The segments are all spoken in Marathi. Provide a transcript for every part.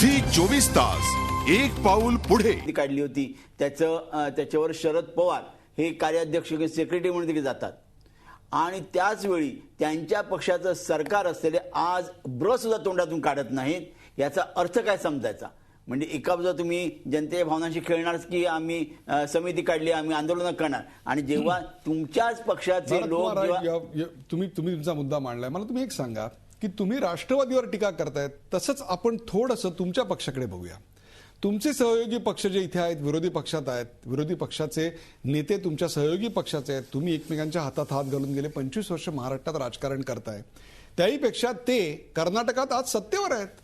झी 24 तास एक पाऊल पुढे काढली होती त्याच्यावर शरद पवार हे कार्याध्यक्ष सेक्रेटरी म्हणून तिथे जातात आणि त्याच वेळी त्यांच्या पक्षाचं सरकार असलेले आज ब्र सुद्धा तोंडातून काढत नाहीत। याचा अर्थ काय समजायचा? म्हणजे एका बाजूला तुम्ही जनतेच्या भावनांशी खेळणारच की आम्ही समिती काढली, आम्ही आंदोलन करणार, आणि जेव्हा तुमच्याच पक्षाचे लोक तुम्ही तुमचा मुद्दा मांडलाय, मला तुम्ही एक सांगा की तुम्ही राष्ट्रवादीवर टीका करतायत, तसंच आपण थोडंसं तुमच्या पक्षाकडे बघूया। तुमचे सहयोगी पक्ष जे इथे आहेत, विरोधी पक्षात आहेत, विरोधी पक्षाचे नेते तुमच्या सहयोगी पक्षाचे आहेत, तुम्ही एकमेकांच्या हातात हात घालून गेले 25 वर्ष महाराष्ट्रात राजकारण करताय, त्याहीपेक्षा ते कर्नाटकात आज सत्तेवर आहेत।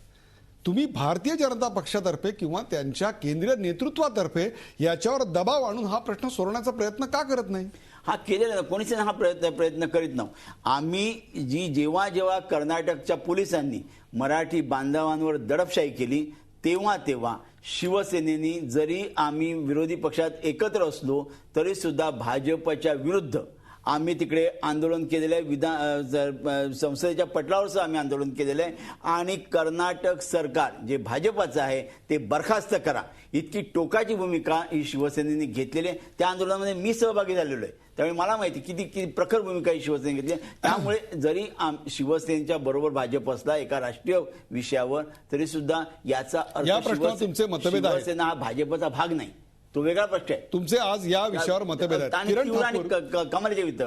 तुम्ही भारतीय जनता पक्षातर्फे किंवा त्यांच्या केंद्रीय नेतृत्वातर्फे याच्यावर दबाव आणून हा प्रश्न सोडवण्याचा प्रयत्न का करत नाही? हा केलेला ना, कोणीच हा प्रयत्न करीत नाही। आम्ही जेव्हा कर्नाटकच्या पोलिसांनी मराठी बांधवांवर दडपशाही केली तेव्हा शिवसेनेनी, जरी आम्ही विरोधी पक्षात एकत्र असलो तरी सुद्धा भाजपच्या विरुद्ध आम्ही तिकडे आंदोलन केलेलं आहे। संसदेच्या पटलावर आम्ही आंदोलन केलेलं आहे आणि कर्नाटक सरकार जे भाजपचं आहे ते बरखास्त करा, इतकी टोकाची भूमिका ही शिवसेनेने घेतलेली आहे। त्या आंदोलनामध्ये मी सहभागी झालेलो आहे, त्यामुळे मला माहिती किती प्रखर भूमिका ही शिवसेने घेतली। त्यामुळे जरी शिवसेनेच्या बरोबर भाजप असला एका राष्ट्रीय विषयावर, तरी सुद्धा याचा अर्थ शिवसेना हा भाजपचा भाग नाही, तो वेगळा प्रश्न आहे। तुमचे आज या विषयावर मतभेद आहेत।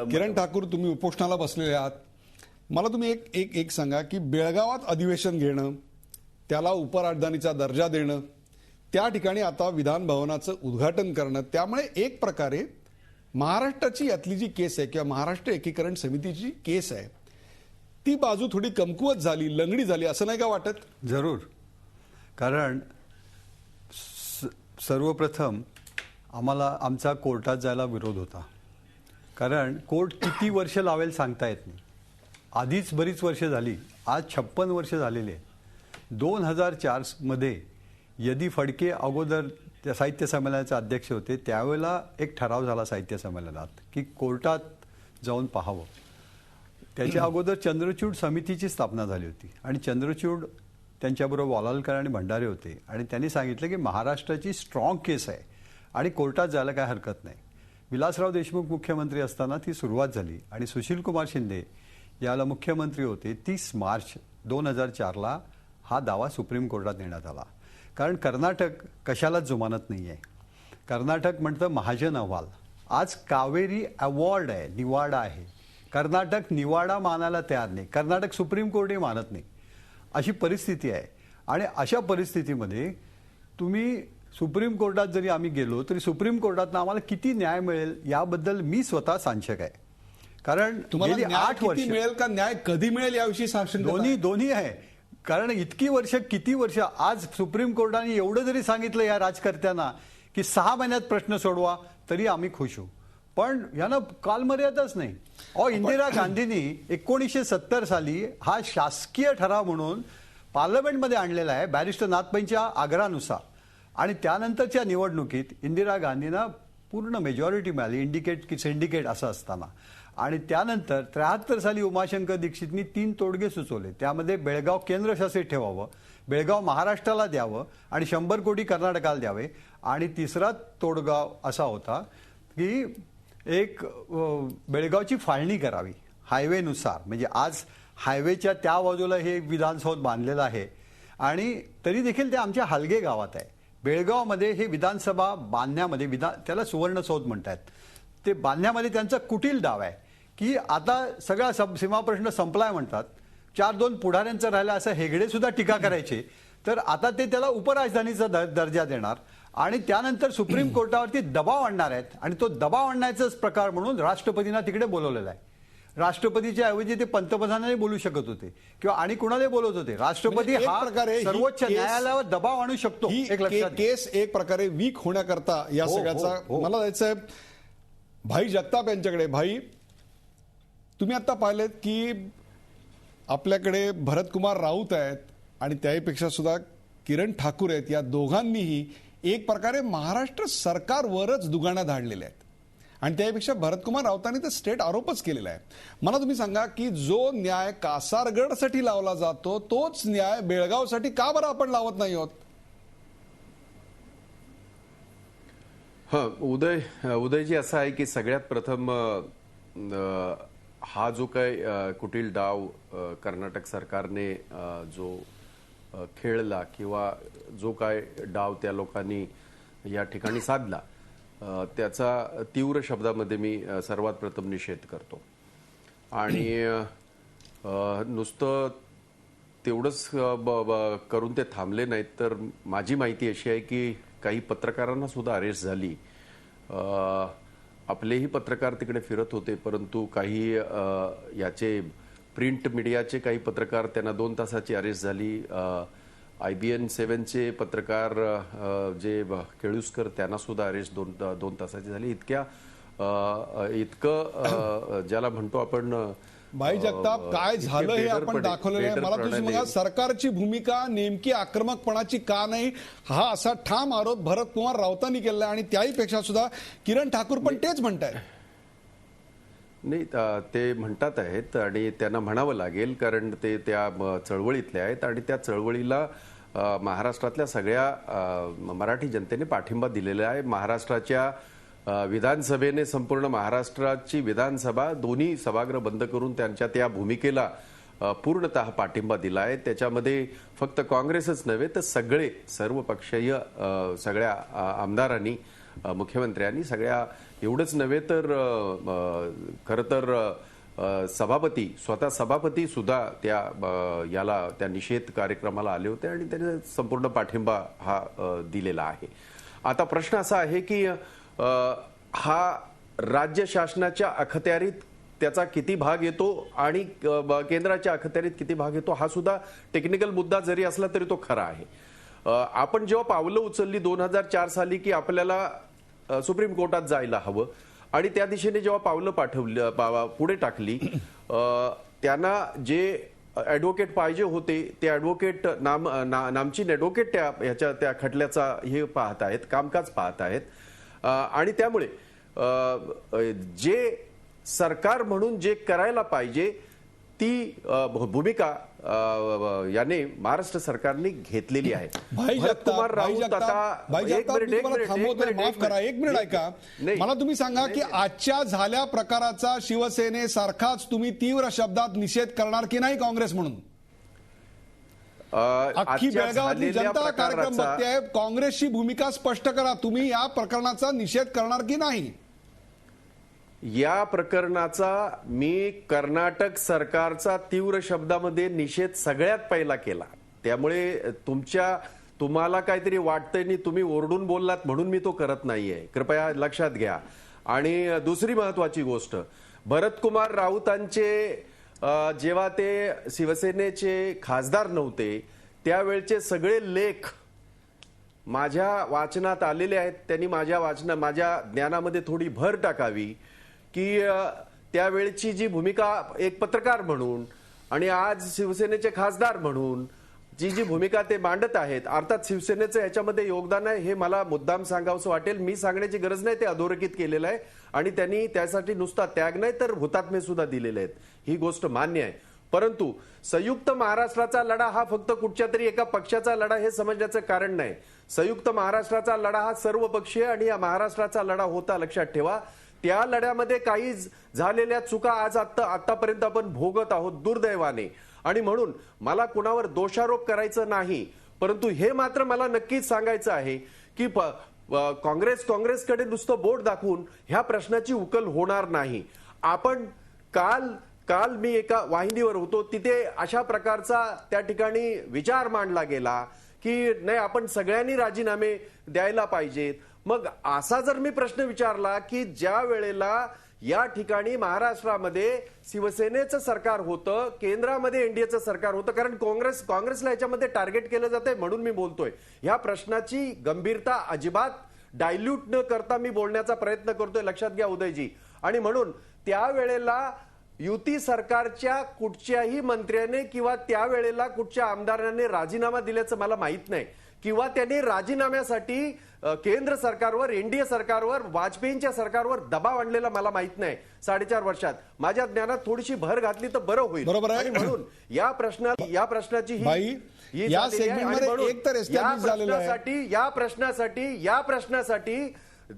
किरण ठाकूर, तुम्ही उपोषणाला बसलेले आहात, मला तुम्ही एक सांगा की बेळगावात अधिवेशन घेणं, त्याला उपराजधानीचा दर्जा देणं, त्या ठिकाणी आता विधान भवनाचं उद्घाटन करणं, त्यामुळे एक प्रकारे महाराष्ट्राची यातली जी केस आहे किंवा महाराष्ट्र एकीकरण समितीची केस आहे ती बाजू थोडी कमकुवत झाली, लंगडी झाली, असं नाही का वाटत? जरूर, कारण सर्वप्रथम आम्हाला आमचा कोर्टात जायला विरोध होता, कारण कोर्ट किती वर्ष लावेल सांगता येत नाही। आधीच बरीच वर्ष झाली, आज 56 वर्ष झालेले आहेत। 2004 मध्ये यदी फडके अगोदर साहित्य संमेलनाचे अध्यक्ष होते, त्यावेळेला एक ठराव झाला साहित्य संमेलनात की कोर्टात जाऊन पाहावं। त्याच्या अगोदर चंद्रचूड समितीची स्थापना झाली होती आणि चंद्रचूड त्यांच्याबरोबर वालालकर आणि भंडारे होते आणि त्यांनी सांगितलं की महाराष्ट्राची स्ट्रॉंग केस आहे आणि कोर्टात जायला काय हरकत नाही। विलासराव देशमुख मुख्यमंत्री असताना ती सुरुवात झाली आणि सुशीलकुमार शिंदे याला मुख्यमंत्री होते। 30 मार्च 2004ला हा दावा सुप्रीम कोर्टात नेण्यात आला, कारण कर्नाटक कशालाच जुमानत नाही आहे। कर्नाटक म्हणतं महाजन अहवाल, आज कावेरी अवॉर्ड आहे, निवाडा आहे, कर्नाटक निवाडा मानायला तयार नाही, कर्नाटक सुप्रीम कोर्टही मानत नाही, अशी परिस्थिती आहे। आणि अशा परिस्थितीमध्ये तुम्ही सुप्रीम कोर्टात जरी आम्ही गेलो तरी सुप्रीम कोर्टात आम्हाला किती न्याय मिळेल याबद्दल मी स्वतः साशंक आहे, कारण तुम्हाला 8 वर्ष मिळेल का न्याय कधी मिळेल याविषयी साशंक? दोन्ही आहे, कारण किती वर्ष आज सुप्रीम कोर्टाने एवढं जरी सांगितलं या राजकर्त्यांना की 6 महिन्यात प्रश्न सोडवा तरी आम्ही खुश होऊ, पण यांना कालमर्यादाच नाही। इंदिरा गांधींनी 1970 साली हा शासकीय ठराव म्हणून पार्लमेंटमध्ये आणलेला आहे बॅरिस्टर नाथपैंच्या आग्रहानुसार, आणि त्यानंतरच्या निवडणुकीत इंदिरा गांधींना पूर्ण मेजॉरिटी मिळाली, सिंडिकेट असं असताना, आणि त्यानंतर 73 साली उमाशंकर दीक्षितनी 3 तोडगे सुचवले, त्यामध्ये बेळगाव केंद्रशासित ठेवावं, बेळगाव महाराष्ट्राला द्यावं आणि 100 कोटी कर्नाटकाला द्यावे, आणि तिसरा तोडगा असा होता की एक बेळगावची फाळणी करावी हायवेनुसार, म्हणजे आज हायवेच्या त्या बाजूला हे विधानसौध बांधलेलं आहे आणि तरी देखील ते आमच्या हलगे गावात आहे। बेळगावमध्ये हे विधानसभा बांधण्यामध्ये त्याला सुवर्णसौध म्हणतात, ते बांधण्यामध्ये त्यांचा कुटील डाव आहे की आता सगळा सीमाप्रश्न संपलाय म्हणतात, 4-2 पुढाऱ्यांचा राहिला असं हेगडे सुद्धा टीका करायचे, तर आता ते त्याला उपराजधानीचा दर्जा देणार आणि त्यानंतर सुप्रीम कोर्टावरती दबाव आणणार आहेत, आणि तो दबाव आणण्याचाच प्रकार म्हणून राष्ट्रपतींना तिकडे बोलवलेला आहे। राष्ट्रपतीच्या ऐवजी ते पंतप्रधानांनी बोलू शकत होते किंवा आणि कुणाला बोलत होते, राष्ट्रपती हा सर्वोच्च न्यायालयावर दबाव आणू शकतो। केस एक प्रकारे वीक होण्याकरता या सगळ्याचा मला जायचंय भाई जगताप यांच्याकडे। भाई, तुम्ही आता पाहिलेत की आपल्याकडे भरतकुमार राऊत आहेत आणि त्याहीपेक्षा सुद्धा किरण ठाकूर आहेत, या दोघांनीही एक प्रकारे महाराष्ट्र सरकारवरच दुगाणा धाडलेल्या आहेत आणि त्यापेक्षा भरतकुमार राऊतांनी तर स्ट्रेट आरोपच केलेला आहे. मला तुम्ही सांगा की जो न्याय कासारगडसाठी लावला जातो तोच न्याय बेळगावसाठी का बरं आपण लावत नाही आहोत? उदयजी असं आहे की सगळ्यात प्रथम हा जो काय कुटील डाव कर्नाटक सरकारने जो खेळला किंवा जो काय डाव त्या लोकांनी या ठिकाणी साधला त्याचा तीव्र शब्दामध्ये मी सर्वात प्रथम निषेध करतो. आणि नुसतं तेवढंच करून ते थांबले नाहीत तर माझी माहिती अशी आहे की काही पत्रकारांना सुद्धा अरेस्ट झाली. आपलेही पत्रकार तिकडे फिरत होते परंतु काही याचे प्रिंट मीडियाचे काही पत्रकार त्यांना 2 तासाची अरेस्ट झाली. IBN 7चे पत्रकार जे केळुसकर त्यांना सुद्धा अरेस्ट 2 तासाची झाली. इतकं ज्याला म्हणतो आपण भाई जगताप काय झालं हे आपण दाखवलेलं आहे. मला तुम्ही सांगा सरकारची भूमिका नेमकी आक्रमकपणाची का नाही हा असा ठाम आरोप भरतकुमार राऊतांनी केला आणि त्याही पेक्षा सुद्धा किरण ठाकूर पण तेच म्हणतायत. नाही ते म्हणतात आहेत आणि त्यांना म्हणावं लागेल कारण ते त्या चळवळीतले आहेत आणि त्या चळवळीला महाराष्ट्रातल्या सगळ्या मराठी जनतेने पाठिंबा दिलेला आहे. महाराष्ट्राच्या विधानसभेने संपूर्ण महाराष्ट्राची विधानसभा दोन्ही सभागृह बंद करून त्यांच्या त्या भूमिकेला पूर्णतः पाठिंबा दिला आहे. त्याच्यामध्ये फक्त काँग्रेसच नव्हे तर सर्व पक्षीय सगळ्या आमदारांनी मुख्यमंत्र्यांनी सगळ्या एवढंच नव्हे तर खरं तर स्वतः सभापती सुद्धा त्या निषेध कार्यक्रमाला आले होते आणि त्यांनी संपूर्ण पाठिंबा हा दिलेला आहे. आता प्रश्न असा आहे की हा राज्य शासनाच्या अखत्यारीत त्याचा किती भाग येतो आणि केंद्राच्या अखत्यारीत किती भाग येतो हा सुद्धा टेक्निकल मुद्दा जरी असला तरी तो खरा आहे. आपण जेव्हा पावलं उचलली 2004 साली की आपल्याला सुप्रीम कोर्टात जायला हवं आणि त्या दिशेने जेव्हा पावलं पुढे टाकली त्यांना जे ॲडव्होकेट पाहिजे होते ते ॲडव्होकेट नामचीन ॲडव्होकेट त्या खटल्याचा हे पाहत आहेत, कामकाज पाहत आहेत. आणि त्यामुळे जे सरकार म्हणून जे करायला पाहिजे ती भूमिका याने महाराष्ट्र सरकारने घेतलेली आहे. भरतकुमार राऊत माफ करा एक मिनिट ऐका. मला तुम्ही सांगा की आजच्या झाल्या प्रकाराचा शिवसेनेसारखाच तुम्ही तीव्र शब्दात निषेध करणार की नाही काँग्रेस म्हणून? अख्खी बेळगावातली जनता कार्यक्रम बघते. काँग्रेसची भूमिका स्पष्ट करा. तुम्ही या प्रकरणाचा निषेध करणार की नाही? या प्रकरणाचा मी कर्नाटक सरकारचा तीव्र शब्दामध्ये निषेध सगळ्यात पहिला केला. त्यामुळे तुम्हाला काहीतरी वाटतंय आणि तुम्ही ओरडून बोललात म्हणून मी तो करत नाहीये, कृपया लक्षात घ्या. आणि दुसरी महत्वाची गोष्ट, भरतकुमार राऊतांचे जेव्हा ते शिवसेनेचे खासदार नव्हते त्यावेळचे सगळे लेख माझ्या वाचनात आलेले आहेत. त्यांनी माझ्या ज्ञानामध्ये थोडी भर टाकावी की त्यावेळची जी भूमिका एक पत्रकार म्हणून आणि आज शिवसेनेचे खासदार म्हणून जी भूमिका ते मांडत आहेत, अर्थात शिवसेनेचं याच्यामध्ये योगदान आहे हे मला मुद्दाम सांगावंसं वाटेल. मी सांगण्याची गरज नाही, ते अधोरेखित केलेलं आहे आणि त्यांनी त्यासाठी नुसता त्याग नाही तर हुतात्मे सुद्धा दिलेले आहेत, ही गोष्ट मान्य आहे. परंतु संयुक्त महाराष्ट्राचा लढा हा फक्त कुठच्या तरी एका पक्षाचा लढा हे समजण्याचं कारण नाही. संयुक्त महाराष्ट्राचा लढा हा सर्व पक्षीय आणि या महाराष्ट्राचा लढा होता, लक्षात ठेवा. त्या लढ्यामध्ये काही झालेल्या चुका आज आतापर्यंत आपण भोगत आहोत दुर्दैवाने. आणि म्हणून मला कुणावर दोषारोप करायचं नाही, परंतु हे मात्र मला नक्कीच सांगायचं आहे की काँग्रेसकडे नुसतं बोट दाखवून ह्या प्रश्नाची उकल होणार नाही. आपण काल मी एका वाहिनीवर होतो, तिथे अशा प्रकारचा त्या ठिकाणी विचार मांडला गेला की नाही आपण सगळ्यांनी राजीनामे द्यायला पाहिजेत. मग असा जर मी प्रश्न विचारला की ज्या वेळेला या ठिकाणी महाराष्ट्रामध्ये शिवसेनेचं सरकार होतं, केंद्रामध्ये एनडीएचं सरकार होतं, कारण काँग्रेसला याच्यामध्ये टार्गेट केलं जातंय म्हणून मी बोलतोय. या प्रश्नाची गंभीरता अजिबात डायल्यूट न करता मी बोलण्याचा प्रयत्न करतोय, लक्षात घ्या उदयजी. आणि म्हणून त्यावेळेला युती सरकारच्या कुठच्याही मंत्र्याने किंवा त्यावेळेला कुठच्या आमदाराने राजीनामा दिल्याचं मला माहित नाही. किंवा त्यांनी राजीनाम्यासाठी केंद्र सरकारवर, एनडीए सरकारवर, वाजपेयींच्या सरकारवर दबाव आणलेला मला माहित नाही 4.5 वर्षात. माझ्या ज्ञानात थोडीशी भर घातली तर बरं होईल. बरोबर आहे. आणि म्हणून या प्रश्नाची भाई, ही या झालेली आहे. आणि सेगमेंटमध्ये म्हणून एक तर establish झालेलं आहे. या प्रश्नासाठी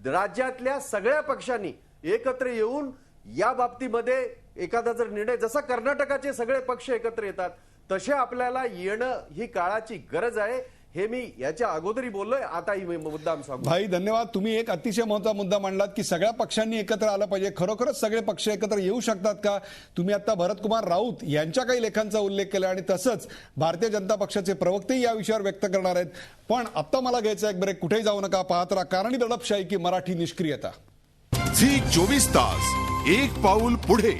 राज्यातल्या सगळ्या पक्षांनी एकत्र येऊन या बाबतीमध्ये एखादा जर निर्णय, जसा कर्नाटकाचे सगळे पक्ष एकत्र येतात तसे आपल्याला येणं ही काळाची गरज आहे. हे मी याच्या अगोदरही बोललोय, आता ही मुद्दाम सांगू. भाई धन्यवाद. तुम्ही एक अतिशय महत्त्वाचा मुद्दा मांडलात की सगळ्या पक्षांनी एकत्र आलं पाहिजे. खरोखरच सगळे पक्ष एकत्र येऊ शकतात का? तुम्ही आता भरतकुमार राऊत यांच्या काही लेखांचा उल्लेख केला आणि तसंच भारतीय जनता पक्षाचे प्रवक्तेही या विषयावर व्यक्त करणार आहेत. पण आता मला घ्यायचा एक ब्रेक. कुठेही जाऊ नका, पाहत राहा कारणी दडपशाही की मराठी निष्क्रियता. झी 24 तास, एक पाऊल पुढे.